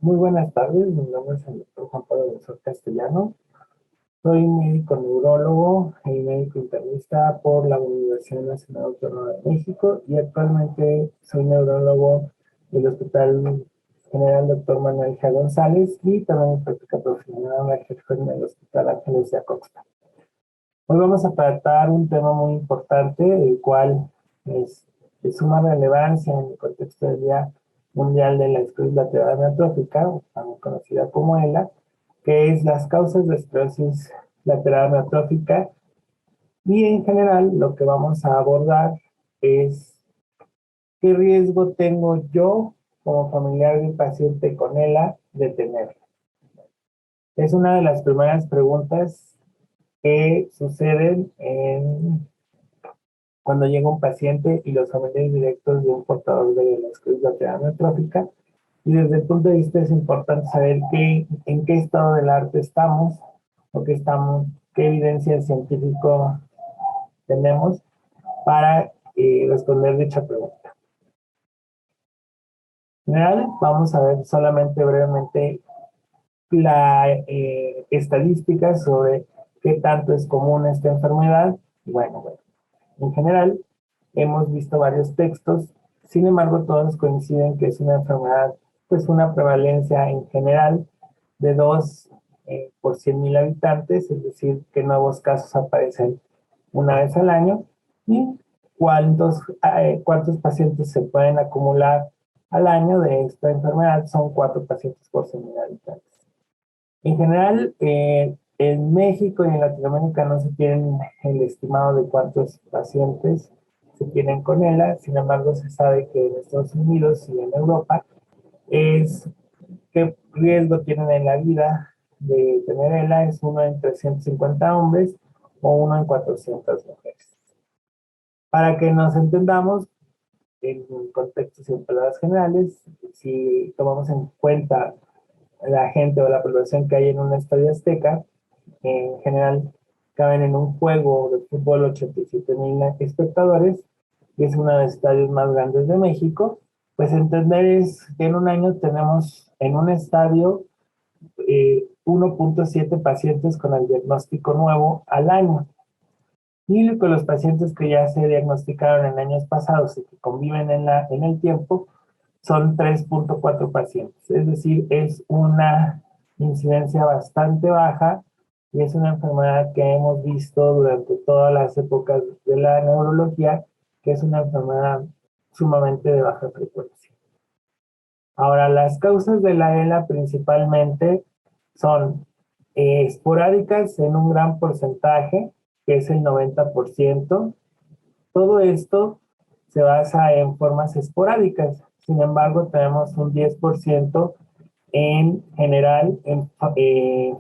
Muy buenas tardes, mi nombre es el doctor Juan Pablo González Castellano. Soy médico neurólogo y médico internista por la Universidad Nacional Autónoma de México y actualmente soy neurólogo del Hospital General Dr. Manuel G. González y también en práctica profesional la ejerzo en el Hospital Ángeles de Acosta. Hoy vamos a tratar un tema muy importante, el cual es de suma relevancia en el contexto del Día Mundial de la Esclerosis Lateral Amiotrófica, también conocida como ELA, que es las causas de esclerosis lateral amiotrófica. Y en general lo que vamos a abordar es qué riesgo tengo yo como familiar del paciente con ELA de tenerla. Es una de las primeras preguntas que suceden cuando llega un paciente y los familiares directos de un portador de la esclerosis lateral amiotrófica. Y desde el punto de vista es importante saber en qué estado del arte estamos, o qué evidencia científica tenemos para responder dicha pregunta. En general, vamos a ver solamente brevemente la estadística sobre qué tanto es común esta enfermedad. Bueno, en general, hemos visto varios textos, sin embargo, todos coinciden que es una enfermedad, pues una prevalencia en general de 2 por 100,000 habitantes, es decir, que nuevos casos aparecen una vez al año, y cuántos pacientes se pueden acumular al año de esta enfermedad, son 4 pacientes por 100,000 habitantes. En general, en México y en Latinoamérica no se tiene el estimado de cuántos pacientes se tienen con ELA, sin embargo se sabe que en Estados Unidos y en Europa es qué riesgo tienen en la vida de tener ELA, es 1 en 350 hombres o 1 en 400 mujeres. Para que nos entendamos, en contextos y en palabras generales, si tomamos en cuenta la gente o la población que hay en un estadio azteca, en general caben en un juego de fútbol 87,000 espectadores, que es uno de los estadios más grandes de México. Pues entender es que en un año tenemos en un estadio 1.7 pacientes con el diagnóstico nuevo al año. Y con los pacientes que ya se diagnosticaron en años pasados y que conviven en el tiempo, son 3.4 pacientes. Es decir, es una incidencia bastante baja y es una enfermedad que hemos visto durante todas las épocas de la neurología, que es una enfermedad sumamente de baja frecuencia. Ahora, las causas de la ELA principalmente son esporádicas en un gran porcentaje, que es el 90%. Todo esto se basa en formas esporádicas. Sin embargo, tenemos un 10% en general en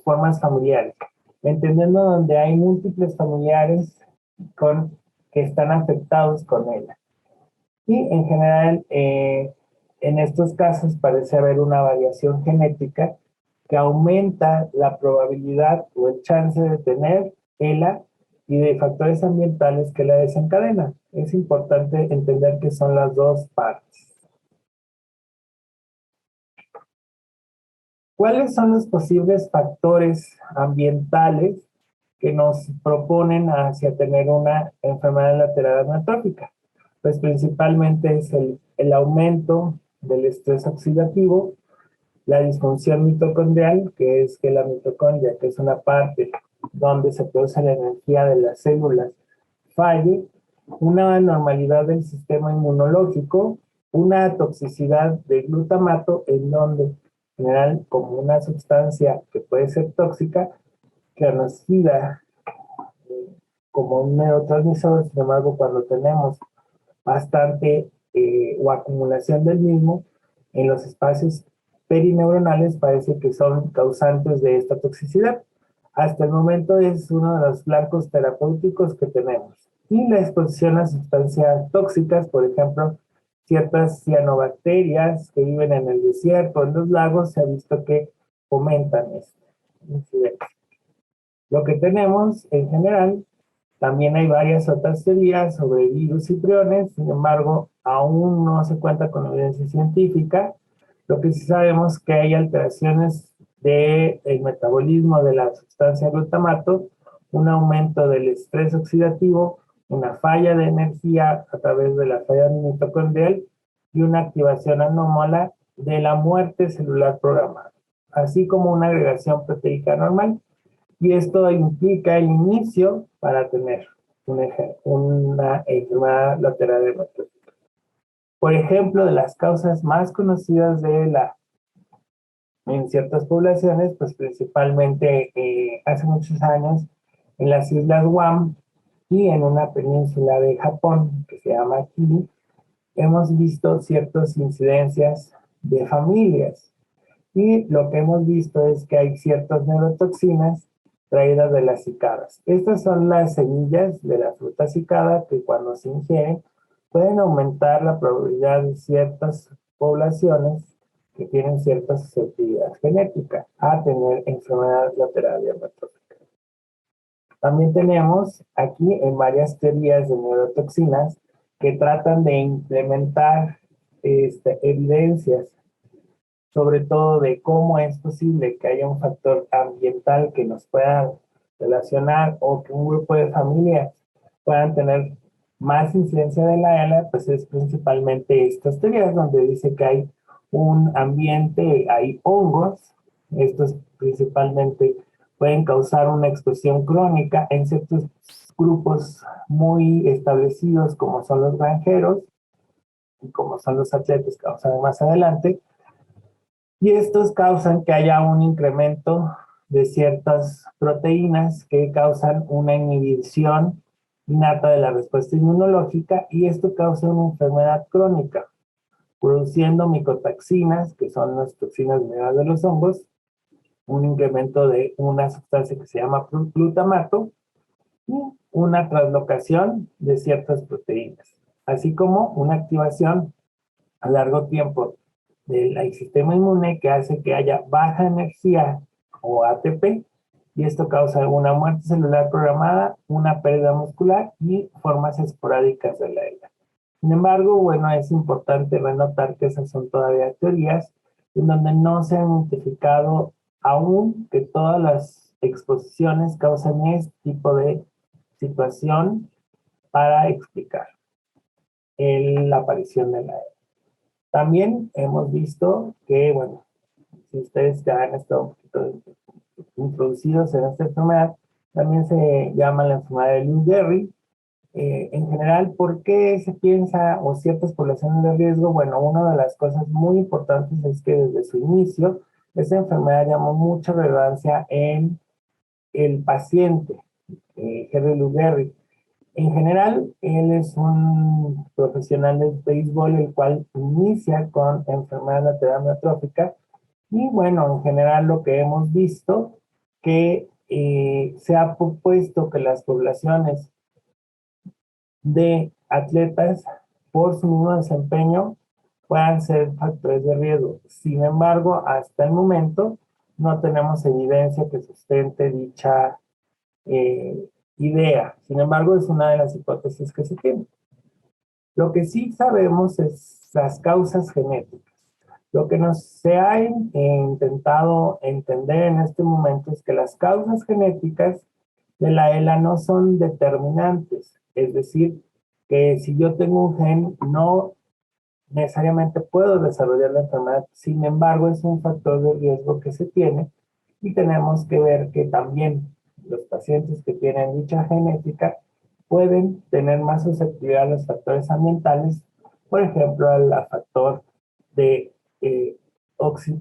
formas familiares, entendiendo donde hay múltiples familiares que están afectados con ELA. Y en general, en estos casos parece haber una variación genética que aumenta la probabilidad o el chance de tener ELA y de factores ambientales que la desencadenan. Es importante entender que son las dos partes. ¿Cuáles son los posibles factores ambientales que nos proponen hacia tener una enfermedad lateral amiotrófica? Pues principalmente es el aumento del estrés oxidativo, la disfunción mitocondrial, que es que la mitocondria, que es una parte donde se produce la energía de las células, falle, una anormalidad del sistema inmunológico, una toxicidad de glutamato, en donde en general como una sustancia que puede ser tóxica, conocida como un neurotransmisor. Sin embargo, cuando tenemos bastante o acumulación del mismo en los espacios perineuronales, parece que son causantes de esta toxicidad. Hasta el momento es uno de los blancos terapéuticos que tenemos. Y la exposición a sustancias tóxicas, por ejemplo, ciertas cianobacterias que viven en el desierto, en los lagos, se ha visto que fomentan esta incidencia. Lo que tenemos en general, también hay varias otras teorías sobre virus y priones, sin embargo, aún no se cuenta con evidencia científica. Lo que sí sabemos es que hay alteraciones del metabolismo de la sustancia glutamato, un aumento del estrés oxidativo, una falla de energía a través de la falla mitocondrial y una activación anómala de la muerte celular programada, así como una agregación proteica normal. Y esto implica el inicio para tener una enfermedad lateral hemorrágica. Por ejemplo, de las causas más conocidas en ciertas poblaciones, pues principalmente hace muchos años en las islas Guam y en una península de Japón que se llama Kii, hemos visto ciertas incidencias de familias. Y lo que hemos visto es que hay ciertas neurotoxinas traídas de las cicadas. Estas son las semillas de la fruta cicada que cuando se ingieren pueden aumentar la probabilidad de ciertas poblaciones que tienen cierta susceptibilidad genética a tener enfermedad lateral hemorrágica. También tenemos aquí en varias teorías de neurotoxinas que tratan de implementar evidencias, sobre todo de cómo es posible que haya un factor ambiental que nos pueda relacionar o que un grupo de familias puedan tener más incidencia de la ELA, pues es principalmente estas teorías donde dice que hay un ambiente, hay hongos, estos principalmente pueden causar una exposición crónica en ciertos grupos muy establecidos como son los granjeros y como son los atletas que vamos a ver más adelante, y estos causan que haya un incremento de ciertas proteínas que causan una inhibición innata de la respuesta inmunológica y esto causa una enfermedad crónica, produciendo micotoxinas, que son las toxinas mediadas de los hongos, un incremento de una sustancia que se llama glutamato y una translocación de ciertas proteínas, así como una activación a largo tiempo del sistema inmune que hace que haya baja energía o ATP y esto causa una muerte celular programada, una pérdida muscular y formas esporádicas de la ELA. Sin embargo, bueno, es importante renotar que esas son todavía teorías en donde no se han identificado aún que todas las exposiciones causan este tipo de situación para explicar la aparición de la ELA. También hemos visto que, bueno, si ustedes ya han estado un poquito introducidos en esta enfermedad, también se llama la enfermedad de Lou Gehrig. En general, ¿por qué se piensa o ciertas poblaciones de riesgo? Bueno, una de las cosas muy importantes es que desde su inicio, esa enfermedad llamó mucha relevancia en el paciente, Henry Lou Gehrig. En general, él es un profesional del béisbol, el cual inicia con enfermedad lateral amiotrófica. Y bueno, en general lo que hemos visto que se ha propuesto que las poblaciones de atletas, por su mismo desempeño, puedan ser factores de riesgo. Sin embargo, hasta el momento no tenemos evidencia que sustente dicha idea. Sin embargo, es una de las hipótesis que se tiene. Lo que sí sabemos es las causas genéticas. Lo que se ha intentado entender en este momento es que las causas genéticas de la ELA no son determinantes. Es decir, que si yo tengo un gen, no necesariamente puedo desarrollar la enfermedad. Sin embargo, es un factor de riesgo que se tiene y tenemos que ver que también los pacientes que tienen dicha genética pueden tener más susceptibilidad a los factores ambientales, por ejemplo, al factor de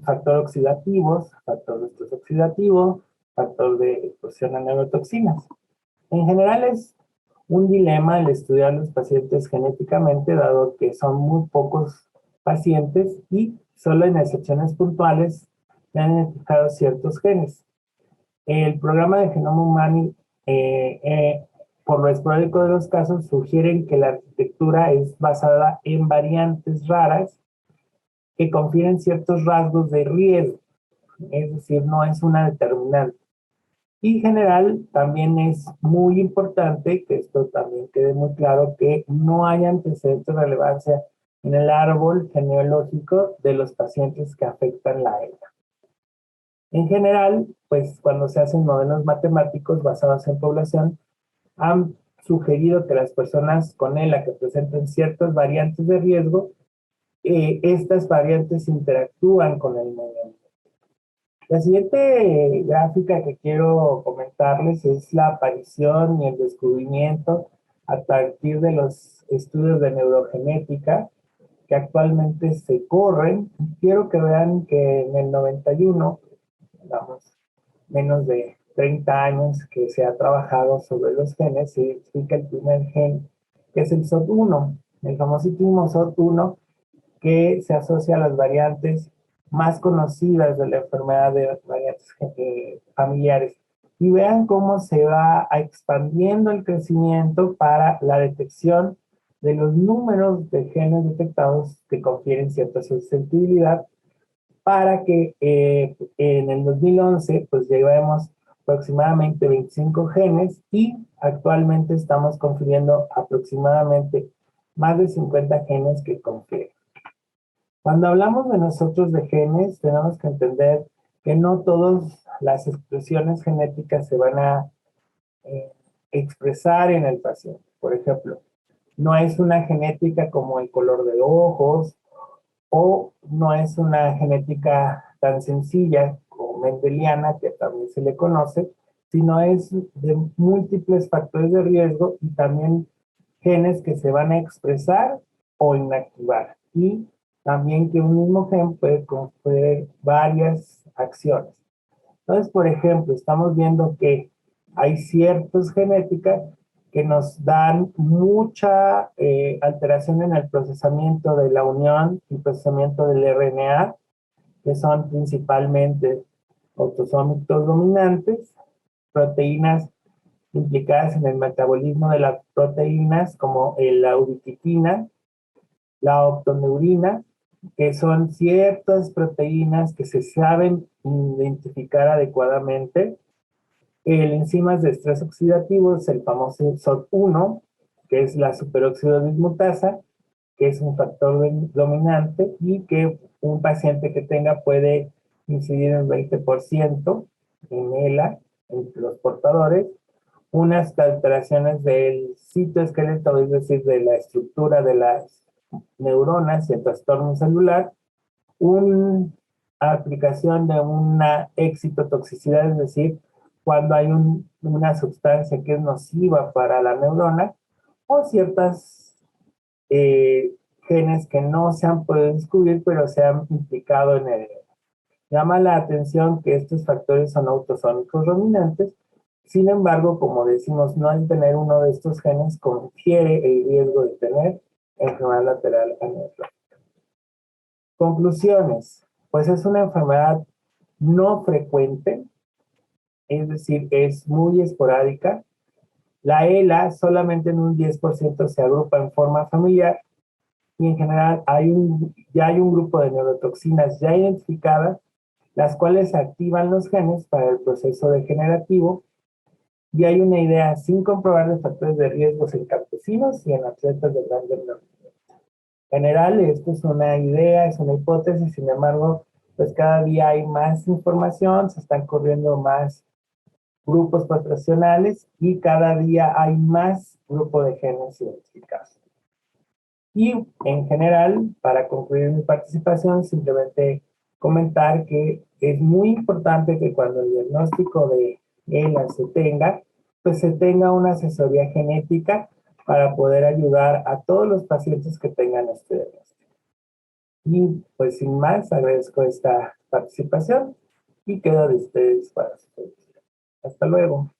factor oxidativos, factor de estrés oxidativo, factor de exposición a neurotoxinas. En general es un dilema el estudiar los pacientes genéticamente, dado que son muy pocos pacientes y solo en excepciones puntuales se han identificado ciertos genes. El programa de genoma humano, por lo esporádico de los casos, sugieren que la arquitectura es basada en variantes raras que confieren ciertos rasgos de riesgo, es decir, no es una determinante. Y en general, también es muy importante que esto también quede muy claro, que no hay antecedentes de relevancia en el árbol genealógico de los pacientes que afectan la ELA. En general, pues cuando se hacen modelos matemáticos basados en población, han sugerido que las personas con ELA que presenten ciertas variantes de riesgo, estas variantes interactúan con el medio ambiente. La siguiente gráfica que quiero comentarles es la aparición y el descubrimiento a partir de los estudios de neurogenética que actualmente se corren. Quiero que vean que en el 91, digamos, menos de 30 años que se ha trabajado sobre los genes, se identifica el primer gen, que es el SOD1, el famosísimo SOD1, que se asocia a las variantes más conocidas de la enfermedad de variantes familiares. Y vean cómo se va expandiendo el crecimiento para la detección de los números de genes detectados que confieren cierta susceptibilidad para que en el 2011 pues llevemos aproximadamente 25 genes y actualmente estamos confiriendo aproximadamente más de 50 genes que confieren. Cuando hablamos de nosotros de genes, tenemos que entender que no todas las expresiones genéticas se van a eh, expresar en el paciente. Por ejemplo, no es una genética como el color de ojos o no es una genética tan sencilla como mendeliana, que también se le conoce, sino es de múltiples factores de riesgo y también genes que se van a expresar o inactivar. Y también que un mismo gen puede conferir varias acciones. Entonces, por ejemplo, estamos viendo que hay ciertas genéticas que nos dan mucha alteración en el procesamiento de la unión y procesamiento del RNA, que son principalmente autosómicos dominantes, proteínas implicadas en el metabolismo de las proteínas, como la ubiquitina, la optoneurina, que son ciertas proteínas que se saben identificar adecuadamente. El enzimas de estrés oxidativo es el famoso SOD1, que es la superóxido dismutasa, que es un factor dominante y que un paciente que tenga puede incidir en 20% en ELA, entre los portadores. Unas alteraciones del citoesqueleto, es decir, de la estructura de las neuronas y el trastorno celular. Una aplicación de una excitotoxicidad, es decir, cuando hay una sustancia que es nociva para la neurona, o ciertas genes que no se han podido descubrir, pero se han implicado en el. Llama la atención que estos factores son autosómicos dominantes. Sin embargo, como decimos, no al tener uno de estos genes confiere el riesgo de tener enfermedad lateral amiotrófica. Conclusiones. Pues es una enfermedad no frecuente, es decir, es muy esporádica. La ELA solamente en un 10% se agrupa en forma familiar y en general ya hay un grupo de neurotoxinas ya identificadas, las cuales activan los genes para el proceso degenerativo, y hay una idea sin comprobar de factores de riesgos en campesinos y en atletas de gran rendimiento. En general, esto es una idea, es una hipótesis, sin embargo, pues cada día hay más información, se están corriendo más grupos poblacionales y cada día hay más grupos de genes identificados. Y en general, para concluir mi participación, simplemente comentar que es muy importante que cuando el diagnóstico de ELA se tenga, pues se tenga una asesoría genética para poder ayudar a todos los pacientes que tengan este diagnóstico. Y pues sin más, agradezco esta participación y quedo de ustedes para su servicio. Hasta luego.